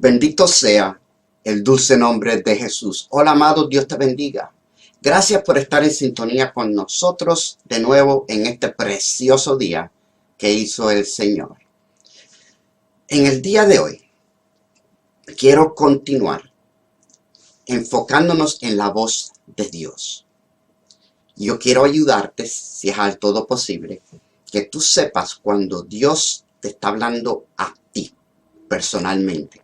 Bendito sea el dulce nombre de Jesús. Hola, amado, Dios te bendiga. Gracias por estar en sintonía con nosotros de nuevo en este precioso día que hizo el Señor. En el día de hoy, quiero continuar enfocándonos en la voz de Dios. Yo quiero ayudarte, si es al todo posible, que tú sepas cuando Dios te está hablando a ti personalmente.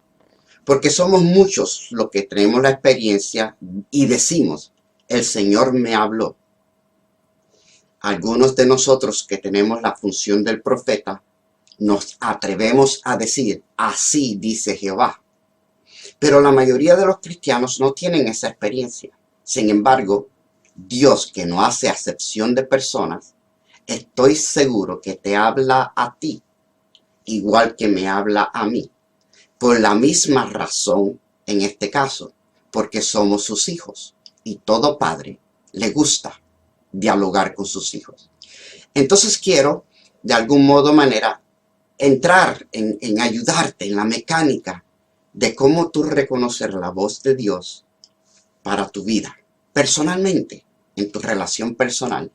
Porque somos muchos los que tenemos la experiencia y decimos, el Señor me habló. Algunos de nosotros que tenemos la función del profeta, nos atrevemos a decir, así dice Jehová. Pero la mayoría de los cristianos no tienen esa experiencia. Sin embargo, Dios, que no hace acepción de personas, estoy seguro que te habla a ti, igual que me habla a mí. Por la misma razón en este caso, porque somos sus hijos y todo padre le gusta dialogar con sus hijos. Entonces quiero, de algún modo o manera, entrar en ayudarte en la mecánica de cómo tú reconocer la voz de Dios para tu vida, personalmente, en tu relación personal.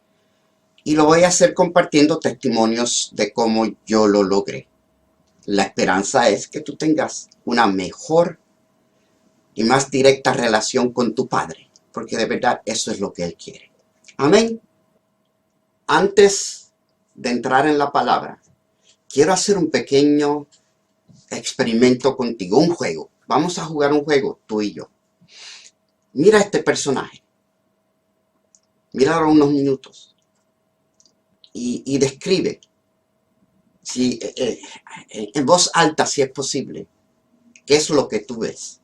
Y lo voy a hacer compartiendo testimonios de cómo yo lo logré. La esperanza es que tú tengas una mejor y más directa relación con tu Padre, porque de verdad eso es lo que Él quiere. Amén. Antes de entrar en la palabra, quiero hacer un pequeño experimento contigo, un juego. Vamos a jugar un juego, tú y yo. Mira este personaje. Míralo unos minutos. Y describe, si, en voz alta si es posible, qué es lo que tú ves.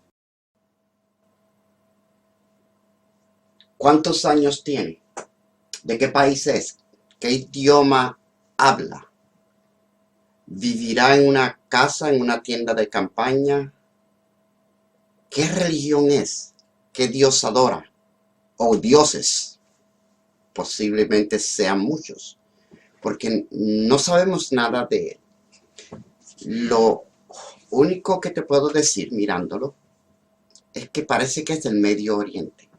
¿Cuántos años tiene? ¿De qué país es? ¿Qué idioma habla? ¿Vivirá en una casa, en una tienda de campaña? ¿Qué religión es? ¿Qué Dios adora? ¿O dioses? Posiblemente sean muchos, porque no sabemos nada de él. Lo único que te puedo decir mirándolo es que parece que es del Medio Oriente.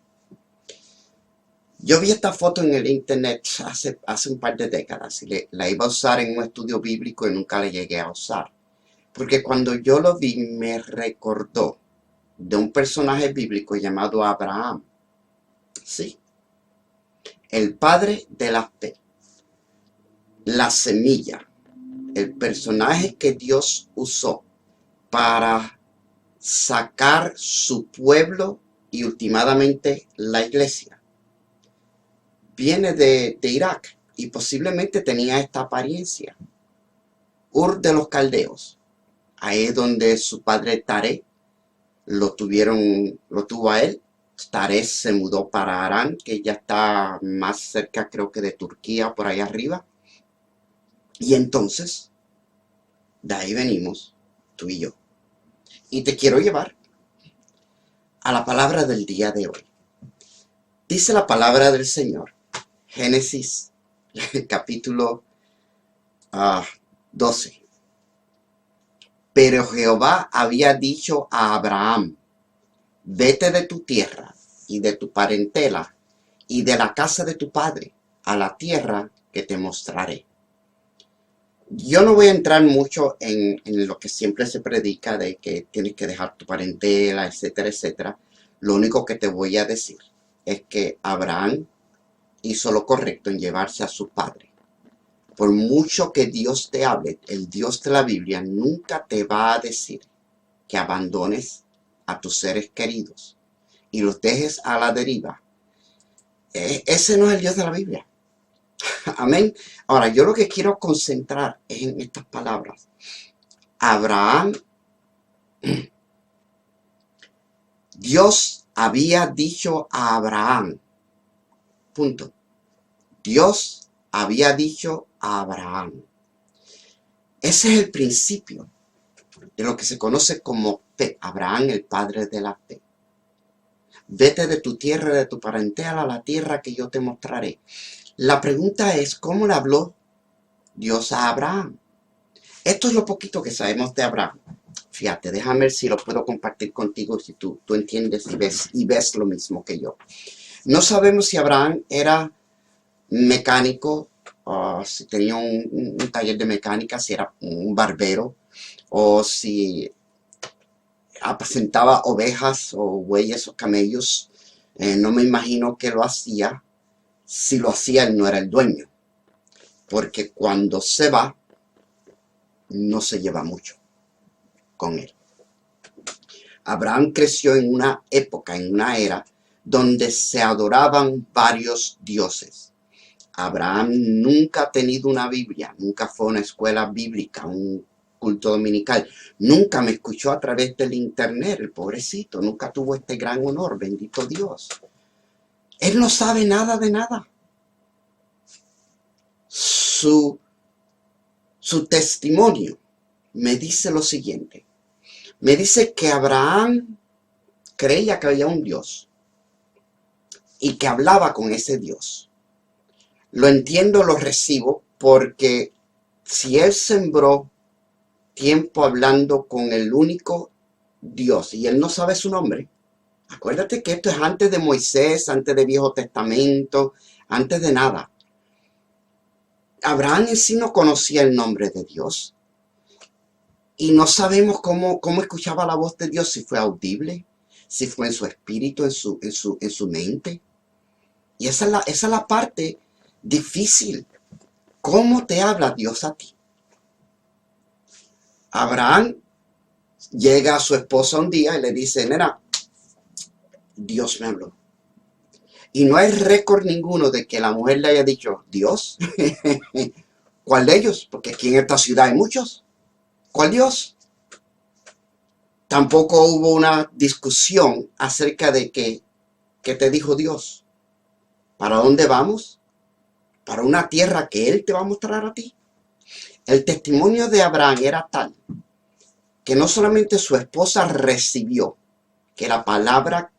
Yo vi esta foto en el internet hace un par de décadas y la iba a usar en un estudio bíblico y nunca la llegué a usar. Porque cuando yo lo vi me recordó de un personaje bíblico llamado Abraham. Sí, el padre de la fe, la semilla, el personaje que Dios usó para sacar su pueblo y últimamente la iglesia. Viene de Irak y posiblemente tenía esta apariencia. Ur de los Caldeos, ahí es donde su padre Taré lo tuvo a él. Taré se mudó para Harán, que ya está más cerca creo que de Turquía, por ahí arriba. Y entonces, de ahí venimos, tú y yo. Y te quiero llevar a la palabra del día de hoy. Dice la palabra del Señor, Génesis, capítulo 12. Pero Jehová había dicho a Abraham, vete de tu tierra y de tu parentela y de la casa de tu padre a la tierra que te mostraré. Yo no voy a entrar mucho en lo que siempre se predica de que tienes que dejar tu parentela, etcétera, etcétera. Lo único que te voy a decir es que Abraham hizo lo correcto en llevarse a su padre. Por mucho que Dios te hable, el Dios de la Biblia nunca te va a decir que abandones a tus seres queridos y los dejes a la deriva. Ese no es el Dios de la Biblia. Amén. Ahora, yo lo que quiero concentrar es en estas palabras. Abraham, Dios había dicho a Abraham, punto. Dios había dicho a Abraham. Ese es el principio de lo que se conoce como fe. Abraham, el padre de la fe. Vete de tu tierra, de tu parentela, a la tierra que yo te mostraré. La pregunta es, ¿cómo le habló Dios a Abraham? Esto es lo poquito que sabemos de Abraham. Fíjate, déjame ver si lo puedo compartir contigo, si tú entiendes y ves lo mismo que yo. No sabemos si Abraham era mecánico, si tenía un taller de mecánica, si era un barbero, o si apacentaba ovejas o bueyes o camellos. No me imagino que lo hacía. Si lo hacía, él no era el dueño, porque cuando se va, no se lleva mucho con él. Abraham creció en una época, en una era, donde se adoraban varios dioses. Abraham nunca ha tenido una Biblia, nunca fue a una escuela bíblica, un culto dominical. Nunca me escuchó a través del internet, el pobrecito, nunca tuvo este gran honor, bendito Dios. Él no sabe nada de nada. Su testimonio me dice lo siguiente. Me dice que Abraham creía que había un Dios y que hablaba con ese Dios. Lo entiendo, lo recibo, porque si él sembró tiempo hablando con el único Dios y él no sabe su nombre, acuérdate que esto es antes de Moisés, antes de Viejo Testamento, antes de nada. Abraham en sí no conocía el nombre de Dios y no sabemos cómo escuchaba la voz de Dios, si fue audible, si fue en su espíritu, en su mente. Y esa es la parte difícil. ¿Cómo te habla Dios a ti? Abraham llega a su esposa un día y le dice, nena, Dios me habló. Y no hay récord ninguno de que la mujer le haya dicho, Dios, ¿cuál de ellos? Porque aquí en esta ciudad hay muchos. ¿Cuál Dios? Tampoco hubo una discusión acerca de qué te dijo Dios. ¿Para dónde vamos? ¿Para una tierra que Él te va a mostrar a ti? El testimonio de Abraham era tal que no solamente su esposa recibió que la palabra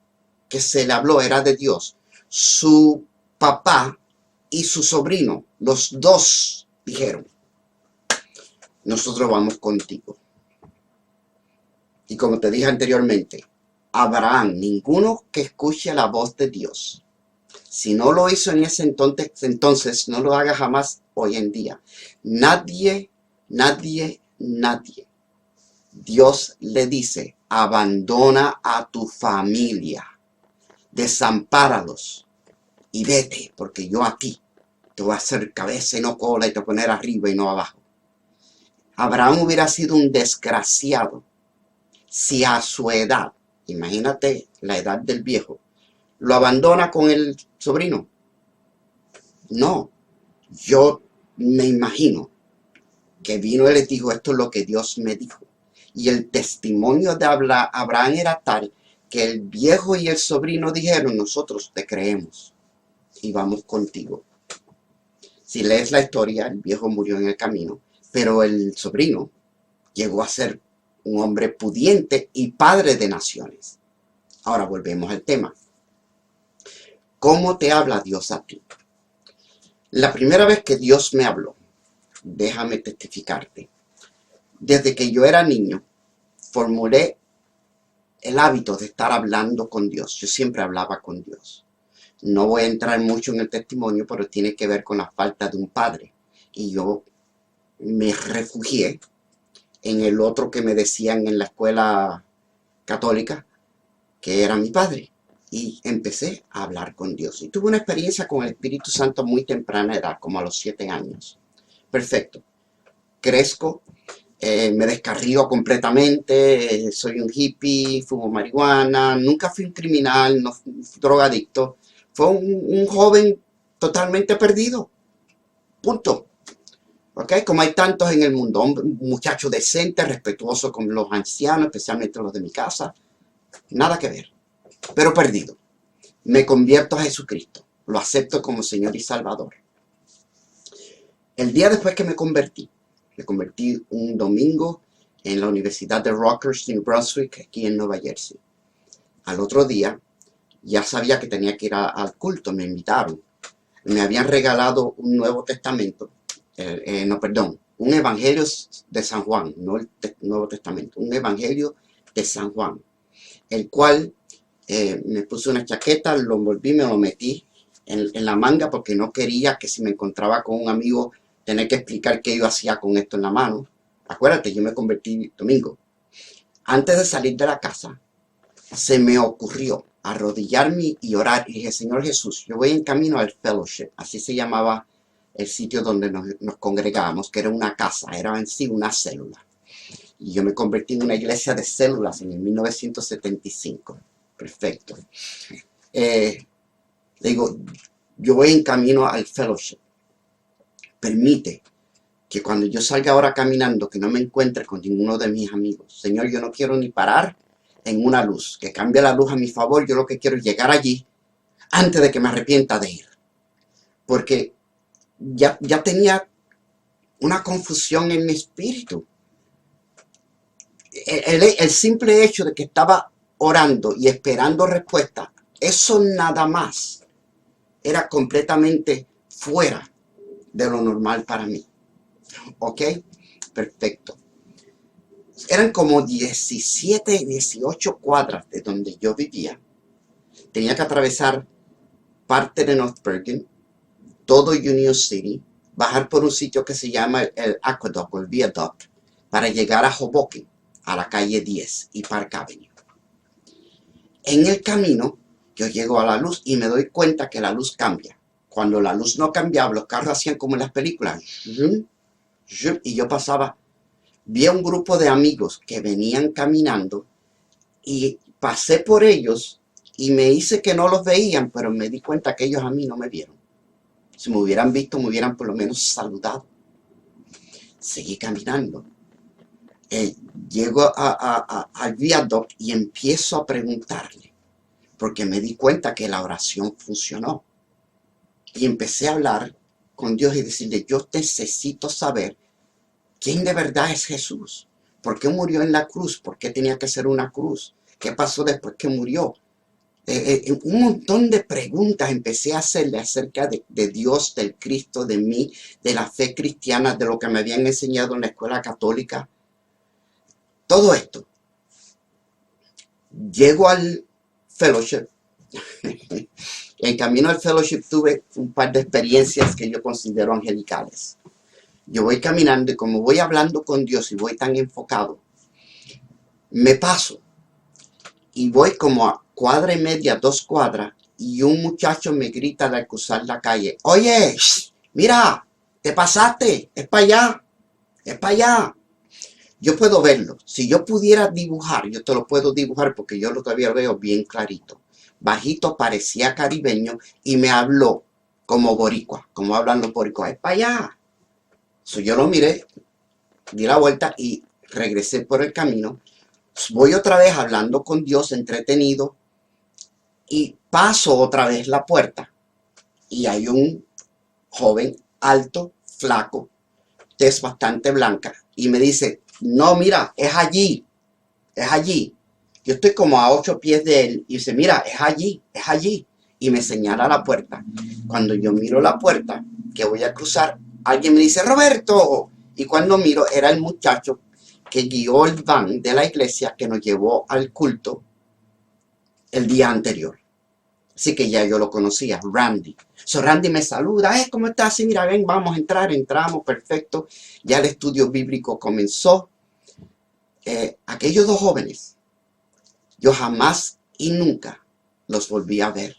que se le habló era de Dios, su papá y su sobrino, los dos dijeron, nosotros vamos contigo. Y como te dije anteriormente, Abraham, ninguno que escuche la voz de Dios, si no lo hizo en ese entonces no lo haga jamás hoy en día. Nadie. Dios le dice, abandona a tu familia, desampáralos y vete, porque yo a ti te voy a hacer cabeza y no cola y te voy a poner arriba y no abajo. Abraham hubiera sido un desgraciado si a su edad, imagínate la edad del viejo, lo abandona con el sobrino. No, yo me imagino que vino y les dijo, esto es lo que Dios me dijo. Y el testimonio de Abraham era tal que el viejo y el sobrino dijeron, nosotros te creemos y vamos contigo. Si lees la historia, el viejo murió en el camino, pero el sobrino llegó a ser un hombre pudiente y padre de naciones. Ahora volvemos al tema. ¿Cómo te habla Dios a ti? La primera vez que Dios me habló, déjame testificarte, desde que yo era niño, formulé el hábito de estar hablando con Dios. Yo siempre hablaba con Dios. No voy a entrar mucho en el testimonio, pero tiene que ver con la falta de un padre. Y yo me refugié en el otro que me decían en la escuela católica, que era mi padre. Y empecé a hablar con Dios. Y tuve una experiencia con el Espíritu Santo a muy temprana edad, como a los 7 años. Perfecto. Crezco. Me descarrío completamente, soy un hippie, fumo marihuana, nunca fui un criminal, no fui drogadicto. Fue un joven totalmente perdido. Punto. ¿Ok? Como hay tantos en el mundo, un muchacho decente, respetuoso con los ancianos, especialmente los de mi casa. Nada que ver. Pero perdido. Me convierto a Jesucristo. Lo acepto como Señor y Salvador. El día después que me convertí un domingo en la Universidad de Rutgers, New Brunswick, aquí en Nueva Jersey. Al otro día, ya sabía que tenía que ir al culto, me invitaron. Me habían regalado un Nuevo Testamento, un evangelio de San Juan, no el Nuevo Testamento, un evangelio de San Juan, el cual me puse una chaqueta, lo envolví, me lo metí en la manga porque no quería que si me encontraba con un amigo tener que explicar qué yo hacía con esto en la mano. Acuérdate, yo me convertí domingo. Antes de salir de la casa, se me ocurrió arrodillarme y orar. Y dije, Señor Jesús, yo voy en camino al fellowship. Así se llamaba el sitio donde nos congregábamos, que era una casa, era en sí una célula. Y yo me convertí en una iglesia de células en el 1975. Perfecto. Digo, yo voy en camino al fellowship. Permite que cuando yo salga ahora caminando, que no me encuentre con ninguno de mis amigos. Señor, yo no quiero ni parar en una luz, que cambie la luz a mi favor. Yo lo que quiero es llegar allí antes de que me arrepienta de ir. Porque ya tenía una confusión en mi espíritu. El simple hecho de que estaba orando y esperando respuesta, eso nada más era completamente fuera de lo normal para mí. ¿Ok? Perfecto. Eran como 17, 18 cuadras de donde yo vivía. Tenía que atravesar parte de North Bergen, todo Union City, bajar por un sitio que se llama el Aqueduct o el Viaduct para llegar a Hoboken, a la calle 10 y Park Avenue. En el camino, yo llego a la luz y me doy cuenta que la luz cambia. Cuando la luz no cambiaba, los carros hacían como en las películas. Y yo pasaba, vi a un grupo de amigos que venían caminando y pasé por ellos y me hice que no los veían, pero me di cuenta que ellos a mí no me vieron. Si me hubieran visto, me hubieran por lo menos saludado. Seguí caminando. Llego al viaducto y empiezo a preguntarle, porque me di cuenta que la oración funcionó. Y empecé a hablar con Dios y decirle, yo necesito saber quién de verdad es Jesús. ¿Por qué murió en la cruz? ¿Por qué tenía que ser una cruz? ¿Qué pasó después que murió? Un montón de preguntas empecé a hacerle acerca de Dios, del Cristo, de mí, de la fe cristiana, de lo que me habían enseñado en la escuela católica. Todo esto. Llego al fellowship. En camino al fellowship tuve un par de experiencias que yo considero angelicales. Yo voy caminando y como voy hablando con Dios y voy tan enfocado, me paso y voy como a cuadra y media, 2 cuadras, y un muchacho me grita al cruzar la calle, oye, mira, te pasaste, es para allá, es para allá. Yo puedo verlo. Si yo pudiera dibujar, yo te lo puedo dibujar porque yo todavía lo veo bien clarito. Bajito, parecía caribeño y me habló como boricua, como hablan los boricuas, es para allá. Yo lo miré, di la vuelta y regresé por el camino. Voy otra vez hablando con Dios, entretenido, y paso otra vez la puerta. Y hay un joven alto, flaco, tez bastante blanca, y me dice, no, mira, es allí, es allí. Yo estoy como a 8 pies de él, y dice, mira, es allí, es allí. Y me señala la puerta. Cuando yo miro la puerta, que voy a cruzar, alguien me dice, Roberto. Y cuando miro, era el muchacho que guió el van de la iglesia que nos llevó al culto el día anterior. Así que ya yo lo conocía, Randy. Randy me saluda, ¿cómo estás? Sí, mira, ven, vamos a entrar, entramos, perfecto. Ya el estudio bíblico comenzó. Aquellos 2 jóvenes, yo jamás y nunca los volví a ver.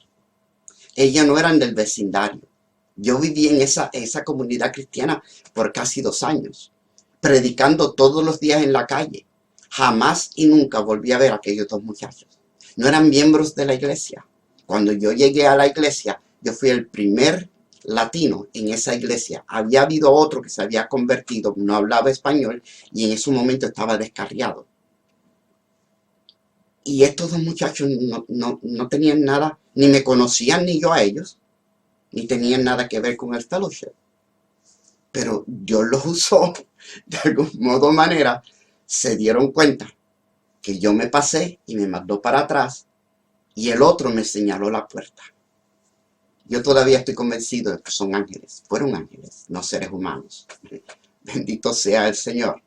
Ellos no eran del vecindario. Yo viví en esa comunidad cristiana por casi 2 años, predicando todos los días en la calle. Jamás y nunca volví a ver a aquellos 2 muchachos. No eran miembros de la iglesia. Cuando yo llegué a la iglesia, yo fui el primer latino en esa iglesia. Había habido otro que se había convertido, no hablaba español y en ese momento estaba descarriado. Y estos 2 muchachos no tenían nada, ni me conocían ni yo a ellos, ni tenían nada que ver con el fellowship. Pero Dios los usó, de algún modo o manera, se dieron cuenta que yo me pasé y me mandó para atrás y el otro me señaló la puerta. Yo todavía estoy convencido de que son ángeles, fueron ángeles, no seres humanos. Bendito sea el Señor.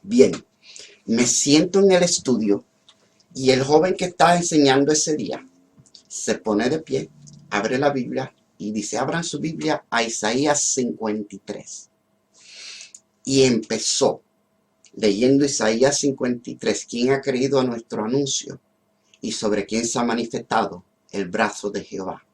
Bien, me siento en el estudio y el joven que está enseñando ese día se pone de pie, abre la Biblia y dice, abran su Biblia a Isaías 53. Y empezó leyendo Isaías 53, ¿quién ha creído a nuestro anuncio? Y sobre quién se ha manifestado el brazo de Jehová.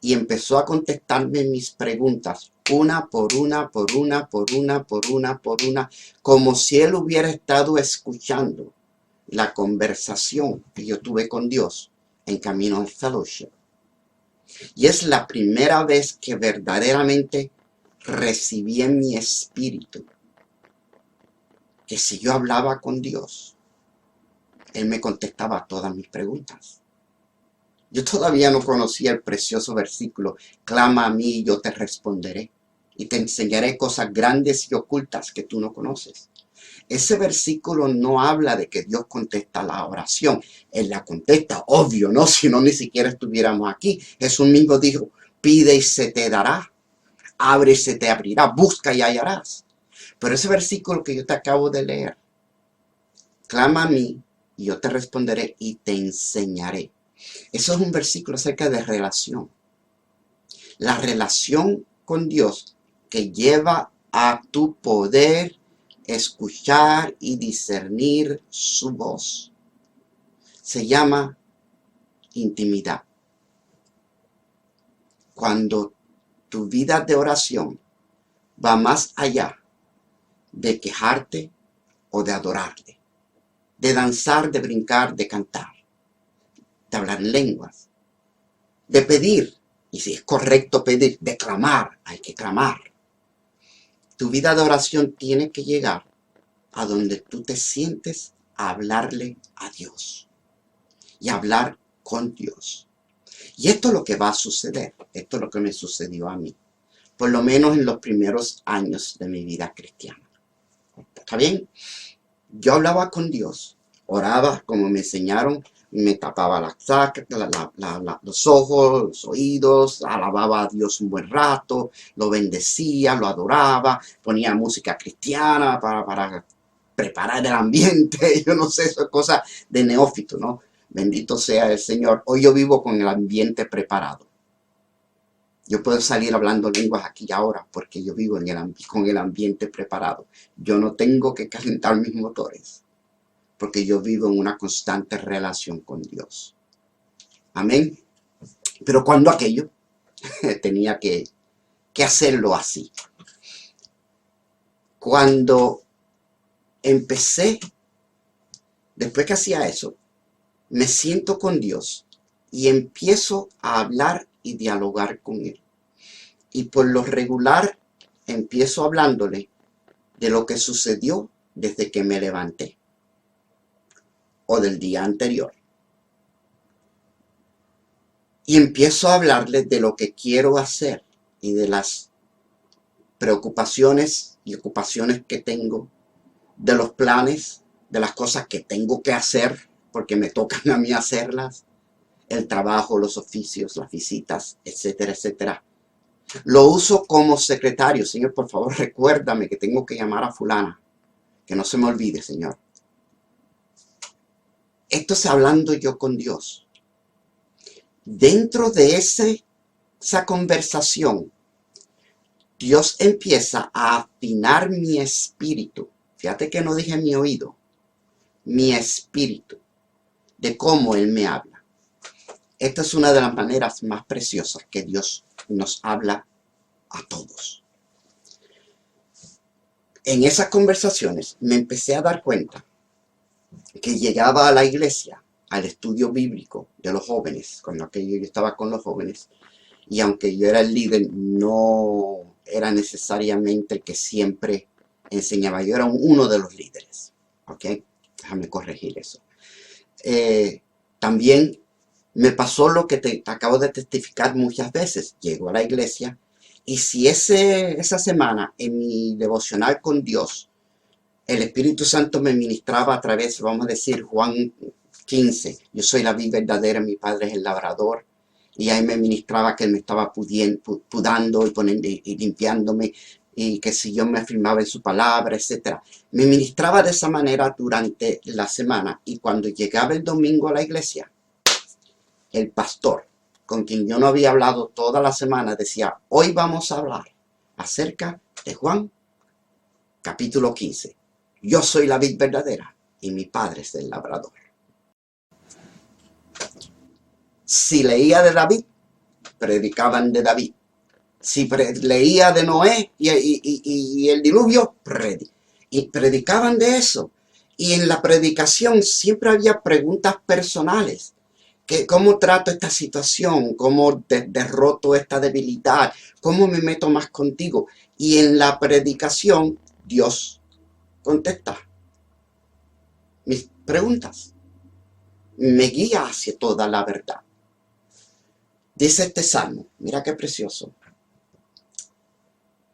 Y empezó a contestarme mis preguntas, una por una, por una, por una, por una, por una, como si él hubiera estado escuchando la conversación que yo tuve con Dios en camino al fellowship. Y es la primera vez que verdaderamente recibí en mi espíritu que si yo hablaba con Dios, Él me contestaba todas mis preguntas. Yo todavía no conocía el precioso versículo, clama a mí y yo te responderé, y te enseñaré cosas grandes y ocultas que tú no conoces. Ese versículo no habla de que Dios contesta la oración. Él la contesta, obvio, ¿no? Si no, ni siquiera estuviéramos aquí. Jesús mismo dijo, pide y se te dará, abre y se te abrirá, busca y hallarás. Pero ese versículo que yo te acabo de leer, clama a mí y yo te responderé y te enseñaré. Eso es un versículo acerca de relación. La relación con Dios que lleva a tu poder escuchar y discernir su voz. Se llama intimidad. Cuando tu vida de oración va más allá de quejarte o de adorarle, de danzar, de brincar, de cantar, de hablar en lenguas, de pedir, y si es correcto pedir, de clamar, hay que clamar. Tu vida de oración tiene que llegar a donde tú te sientes a hablarle a Dios y hablar con Dios. Y esto es lo que va a suceder, esto es lo que me sucedió a mí, por lo menos en los primeros años de mi vida cristiana. ¿Está bien? Yo hablaba con Dios, oraba como me enseñaron, me tapaba los ojos, los oídos, alababa a Dios un buen rato, lo bendecía, lo adoraba, ponía música cristiana para preparar el ambiente, yo no sé, eso es cosa de neófito, ¿no? Bendito sea el Señor. Hoy yo vivo con el ambiente preparado. Yo puedo salir hablando lenguas aquí y ahora porque yo vivo con el ambiente preparado. Yo no tengo que calentar mis motores porque yo vivo en una constante relación con Dios. Amén. Pero cuando aquello tenía que hacerlo así. Cuando empecé, después que hacía eso, me siento con Dios y empiezo a hablar y dialogar con Él. Y por lo regular empiezo hablándole de lo que sucedió desde que me levanté o del día anterior. Y empiezo a hablarle de lo que quiero hacer y de las preocupaciones y ocupaciones que tengo, de los planes, de las cosas que tengo que hacer porque me tocan a mí hacerlas, el trabajo, los oficios, las visitas, etcétera, etcétera. Lo uso como secretario. Señor, por favor, recuérdame que tengo que llamar a fulana. Que no se me olvide, Señor. Esto es hablando yo con Dios. Dentro de esa conversación, Dios empieza a afinar mi espíritu. Fíjate que no dije mi oído. Mi espíritu. De cómo Él me habla. Esta es una de las maneras más preciosas que Dios nos habla a todos. En esas conversaciones me empecé a dar cuenta que llegaba a la iglesia, al estudio bíblico de los jóvenes, cuando aquello yo estaba con los jóvenes, y aunque yo era el líder, no era necesariamente el que siempre enseñaba, yo era uno de los líderes, ¿ok? Déjame corregir eso. También me pasó lo que te acabo de testificar muchas veces. Llego a la iglesia y si esa semana en mi devocional con Dios, el Espíritu Santo me ministraba a través, vamos a decir, Juan 15. Yo soy la vid verdadera, mi Padre es el labrador. Y ahí me ministraba que Él me estaba pudando y limpiándome y que si yo me afirmaba en su palabra, etcétera. Me ministraba de esa manera durante la semana, y cuando llegaba el domingo a la iglesia, el pastor, con quien yo no había hablado toda la semana, decía: hoy vamos a hablar acerca de Juan capítulo 15. Yo soy la vid verdadera y mi padre es el labrador. Si leía de David, predicaban de David. Si leía de Noé y el diluvio, predicaban de eso. Y en la predicación siempre había preguntas personales. ¿Cómo trato esta situación? ¿Cómo derroto esta debilidad? ¿Cómo me meto más contigo? Y en la predicación, Dios contesta mis preguntas. Me guía hacia toda la verdad. Dice este salmo, mira qué precioso: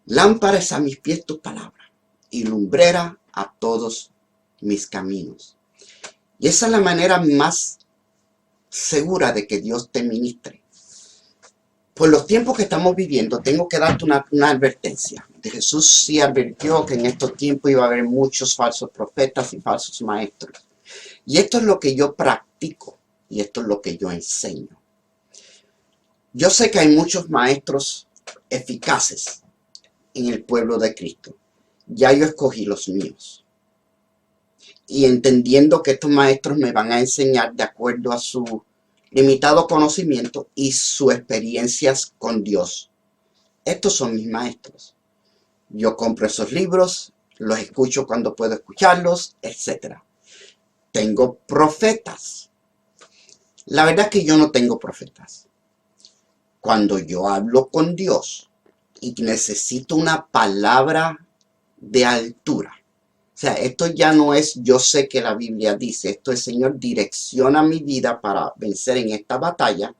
lámpara es a mis pies tu palabra y lumbrera a todos mis caminos. Y esa es la manera más segura de que Dios te ministre. Por los tiempos que estamos viviendo, tengo que darte una advertencia. Jesús sí advirtió que en estos tiempos iba a haber muchos falsos profetas y falsos maestros. Y esto es lo que yo practico y esto es lo que yo enseño. Yo sé que hay muchos maestros eficaces en el pueblo de Cristo. Ya yo escogí los míos. Y entendiendo que estos maestros me van a enseñar de acuerdo a su limitado conocimiento y sus experiencias con Dios. Estos son mis maestros. Yo compro esos libros, los escucho cuando puedo escucharlos, etc. Tengo profetas. La verdad es que yo no tengo profetas. Cuando yo hablo con Dios y necesito una palabra de altura, o sea, esto ya no es yo sé que la Biblia dice, esto es: Señor, direcciona mi vida para vencer en esta batalla.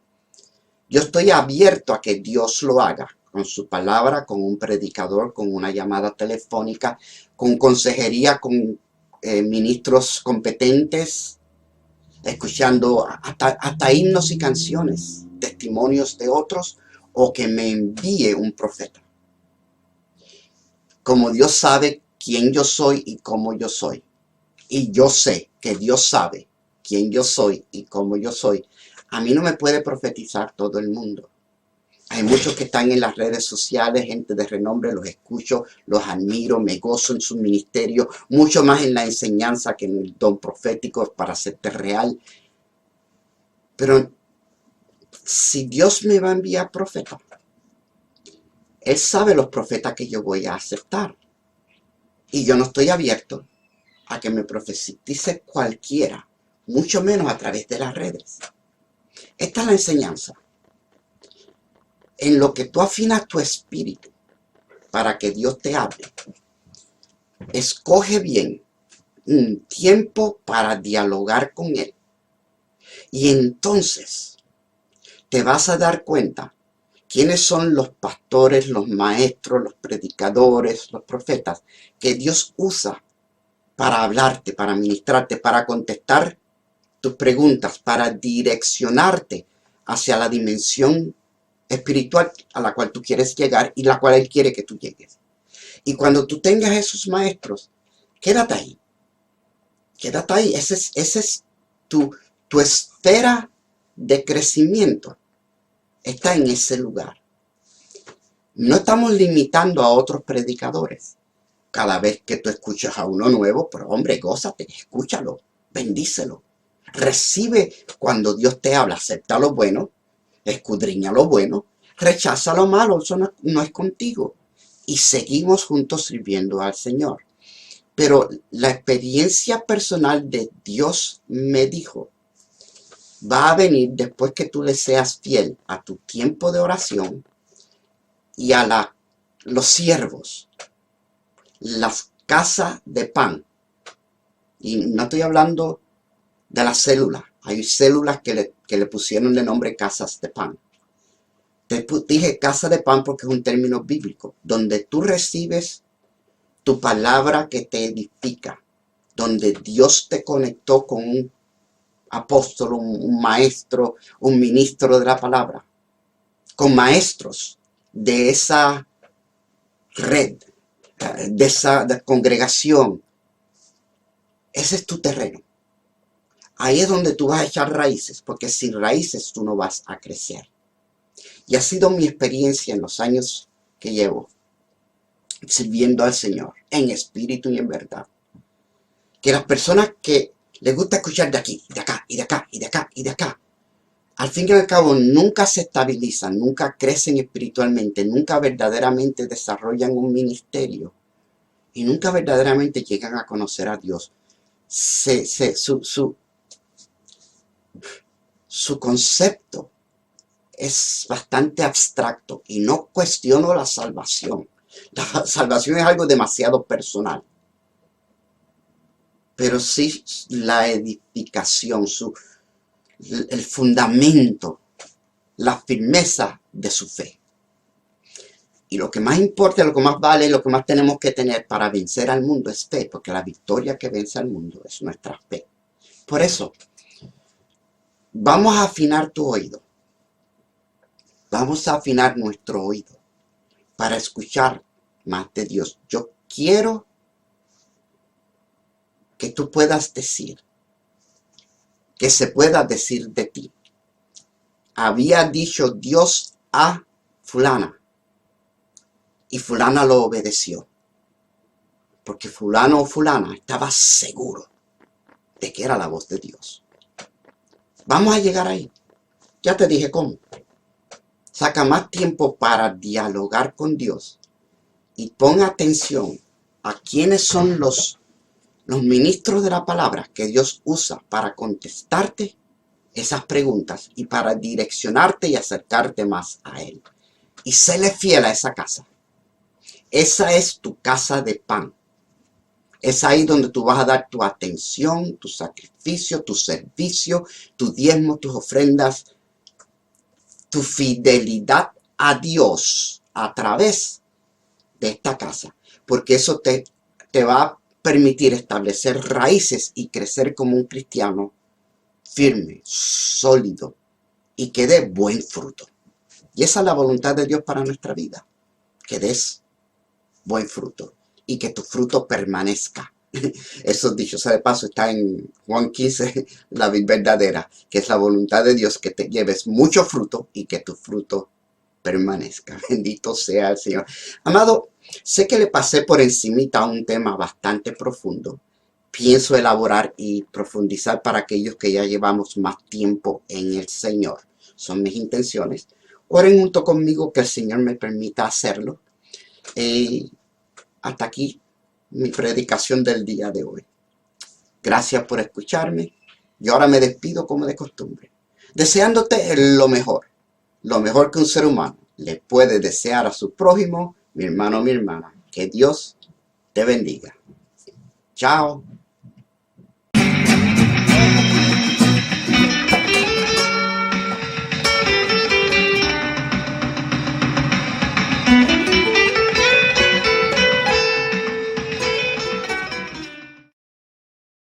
Yo estoy abierto a que Dios lo haga con su palabra, con un predicador, con una llamada telefónica, con consejería, con ministros competentes, escuchando hasta himnos y canciones, testimonios de otros, o que me envíe un profeta. Como Dios sabe quién yo soy y cómo yo soy, y yo sé que Dios sabe quién yo soy y cómo yo soy, a mí no me puede profetizar todo el mundo. Hay muchos que están en las redes sociales, gente de renombre, los escucho, los admiro, me gozo en su ministerio, mucho más en la enseñanza que en el don profético para hacerte real. Pero si Dios me va a enviar profeta, Él sabe los profetas que yo voy a aceptar. Y yo no estoy abierto a que me profetice cualquiera, mucho menos a través de las redes. Esta es la enseñanza. En lo que tú afinas tu espíritu para que Dios te hable, escoge bien un tiempo para dialogar con Él. Y entonces te vas a dar cuenta quiénes son los pastores, los maestros, los predicadores, los profetas que Dios usa para hablarte, para ministrarte, para contestar tus preguntas, para direccionarte hacia la dimensión espiritual a la cual tú quieres llegar y la cual Él quiere que tú llegues. Y cuando tú tengas esos maestros, quédate ahí. Quédate ahí. Esa es tu esfera de crecimiento. Está en ese lugar. No estamos limitando a otros predicadores. Cada vez que tú escuchas a uno nuevo, pero hombre, gózate, escúchalo, bendícelo. Recibe cuando Dios te habla, acepta lo bueno, escudriña lo bueno, rechaza lo malo, eso no es contigo. Y seguimos juntos sirviendo al Señor. Pero la experiencia personal de Dios me dijo, va a venir después que tú le seas fiel a tu tiempo de oración y a los siervos, las casas de pan. Y no estoy hablando de las células. Hay células que le pusieron de nombre casas de pan. Te dije casa de pan porque es un término bíblico, donde tú recibes tu palabra que te edifica, donde Dios te conectó con un apóstol, un maestro, un ministro de la palabra, con maestros de esa red, de esa congregación, ese es tu terreno. Ahí es donde tú vas a echar raíces, porque sin raíces tú no vas a crecer. Y ha sido mi experiencia en los años que llevo sirviendo al Señor, en espíritu y en verdad, que las personas que les gusta escuchar de aquí, de acá, y de acá, y de acá, y de acá, al fin y al cabo nunca se estabilizan, nunca crecen espiritualmente, nunca verdaderamente desarrollan un ministerio y nunca verdaderamente llegan a conocer a Dios. Su concepto es bastante abstracto y no cuestiono la salvación. La salvación es algo demasiado personal. Pero sí la edificación, el fundamento, la firmeza de su fe. Y lo que más importa, lo que más vale, lo que más tenemos que tener para vencer al mundo es fe, porque la victoria que vence al mundo es nuestra fe. Por eso, vamos a afinar tu oído. Vamos a afinar nuestro oído para escuchar más de Dios. Yo quiero que tú puedas decir, que se pueda decir de ti. Había dicho Dios a fulana y fulana lo obedeció. Porque fulano o fulana estaba seguro de que era la voz de Dios. Vamos a llegar ahí. Ya te dije cómo. Saca más tiempo para dialogar con Dios y pon atención a quiénes son los ministros de la palabra que Dios usa para contestarte esas preguntas y para direccionarte y acercarte más a Él. Y séle fiel a esa casa. Esa es tu casa de pan. Es ahí donde tú vas a dar tu atención, tu sacrificio, tu servicio, tu diezmo, tus ofrendas, tu fidelidad a Dios a través de esta casa. Porque eso te va a permitir establecer raíces y crecer como un cristiano firme, sólido y que dé buen fruto. Y esa es la voluntad de Dios para nuestra vida, que des buen fruto y que tu fruto permanezca. Eso dicho sea de paso está en Juan 15, la vida verdadera, que es la voluntad de Dios, que te lleves mucho fruto y que tu fruto permanezca. Bendito sea el Señor. Amado, sé que le pasé por encimita a un tema bastante profundo. Pienso elaborar y profundizar para aquellos que ya llevamos más tiempo en el Señor. Son mis intenciones. Oren junto conmigo que el Señor me permita hacerlo. Hasta aquí mi predicación del día de hoy. Gracias por escucharme. Y ahora me despido como de costumbre, deseándote lo mejor que un ser humano le puede desear a su prójimo, mi hermano, mi hermana. Que Dios te bendiga. Chao.